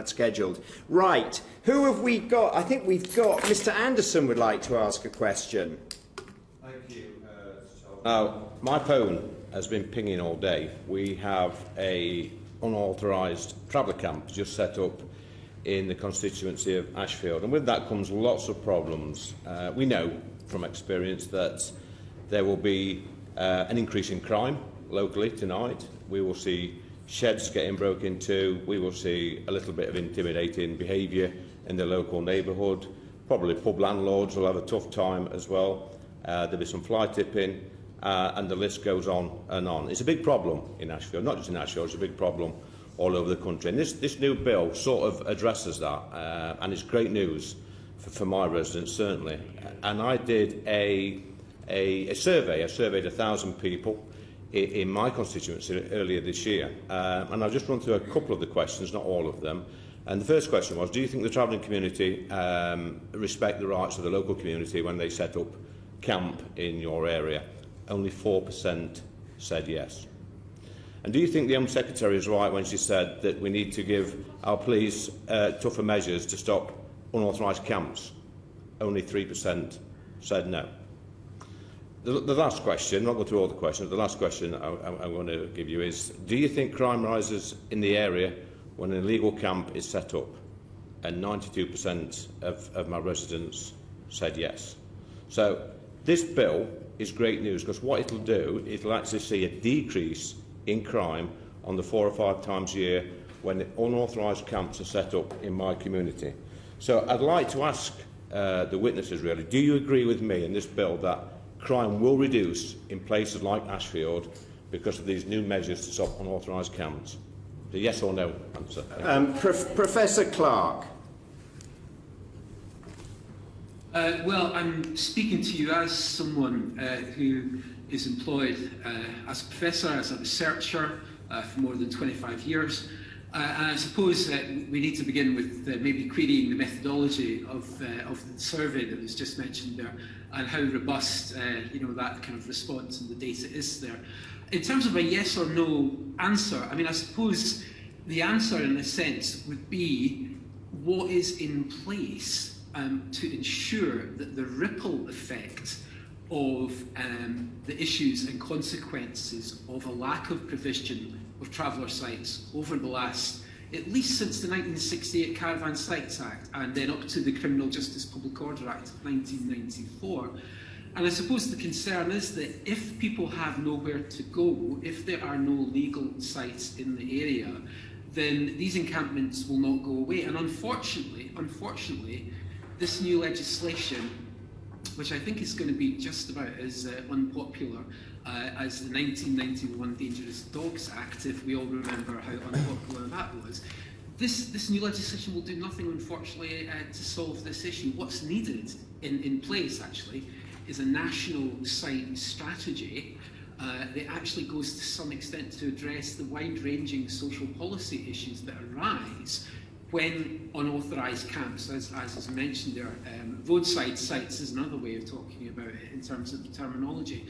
that scheduled. Right, who have we got? I think we've got Mr. Anderson would like to ask a question. Thank you. Now, my phone has been pinging all day. We have a unauthorised traveller camp just set up in the constituency of Ashfield, and with that comes lots of problems. We know from experience that there will be an increase in crime locally tonight. We will see sheds getting broken into. We will see a little bit of intimidating behaviour in the local neighbourhood. Probably pub landlords will have a tough time as well. There'll be some fly tipping, and the list goes on and on. It's a big problem in Ashfield, not just in Ashfield, it's a big problem all over the country. And this new bill sort of addresses that, and it's great news for my residents, certainly. And I did a survey. I surveyed 1,000 people in my constituency earlier this year, and I've just run through a couple of the questions, not all of them. And the first question was, do you think the travelling community respect the rights of the local community when they set up camp in your area? Only 4% said yes. And do you think the Home Secretary is right when she said that we need to give our police tougher measures to stop unauthorised camps? Only 3% said no. The last question, not go through all the questions, the last question I'm going to give you is, do you think crime rises in the area when an illegal camp is set up? And 92% of my residents said yes. So this bill is great news, because what it'll do, it'll actually see a decrease in crime on the 4 or 5 times a year when unauthorised camps are set up in my community. So I'd like to ask the witnesses, really, do you agree with me in this bill that crime will reduce in places like Ashfield because of these new measures to stop unauthorised camps? The yes or no answer. Professor Clark. Well, I'm speaking to you as someone who is employed as a professor, as a researcher for more than 25 years. And I suppose we need to begin with maybe querying the methodology of the survey that was just mentioned there, and how robust that kind of response and the data is there. In terms of a yes or no answer, I mean, I suppose the answer in a sense would be what is in place to ensure that the ripple effect of the issues and consequences of a lack of provision of traveller sites over the last, at least since the 1968 Caravan Sites Act, and then up to the Criminal Justice Public Order Act of 1994. And I suppose the concern is that if people have nowhere to go, if there are no legal sites in the area, then these encampments will not go away. And unfortunately, this new legislation, which I think is going to be just about as unpopular as the 1991 Dangerous Dogs Act, if we all remember how unpopular that was. This new legislation will do nothing, unfortunately, to solve this issue. What's needed in place, actually, is a national site strategy that actually goes to some extent to address the wide-ranging social policy issues that arise when unauthorised camps, as is mentioned there. Roadside sites is another way of talking about it in terms of the terminology.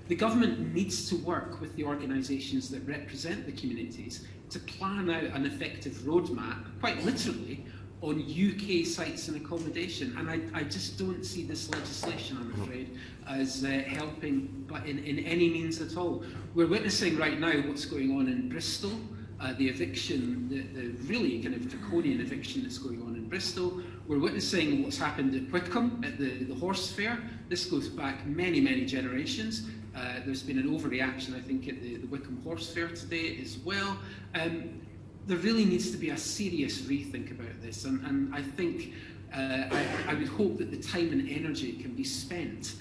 The government needs to work with the organisations that represent the communities to plan out an effective roadmap, quite literally, on UK sites and accommodation. And I just don't see this legislation, I'm afraid, as helping but in any means at all. We're witnessing right now what's going on in Bristol, the eviction, the really kind of draconian eviction that's going on in Bristol. We're witnessing what's happened at Wickham, at the horse fair. This goes back many, many generations. There's been an overreaction, I think, at the Wickham horse fair today as well. There really needs to be a serious rethink about this, and I think I would hope that the time and energy can be spent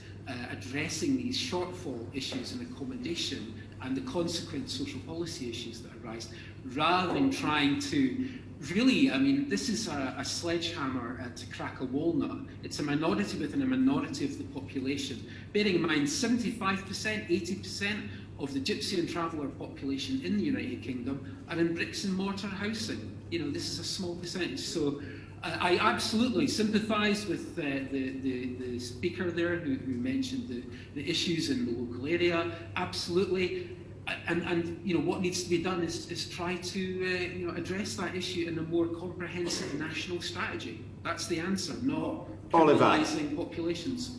addressing these shortfall issues in accommodation and the consequent social policy issues that arise, rather than trying to really, I mean, this is a sledgehammer to crack a walnut. It's a minority within a minority of the population. Bearing in mind 75%, 80% of the gypsy and traveller population in the United Kingdom are in bricks and mortar housing. You know, this is a small percentage. So I absolutely sympathise with the speaker there who mentioned the issues in the local area. Absolutely. and you know, what needs to be done is try to you know, address that issue in a more comprehensive national strategy. That's the answer, not Oliver. criminalising populations.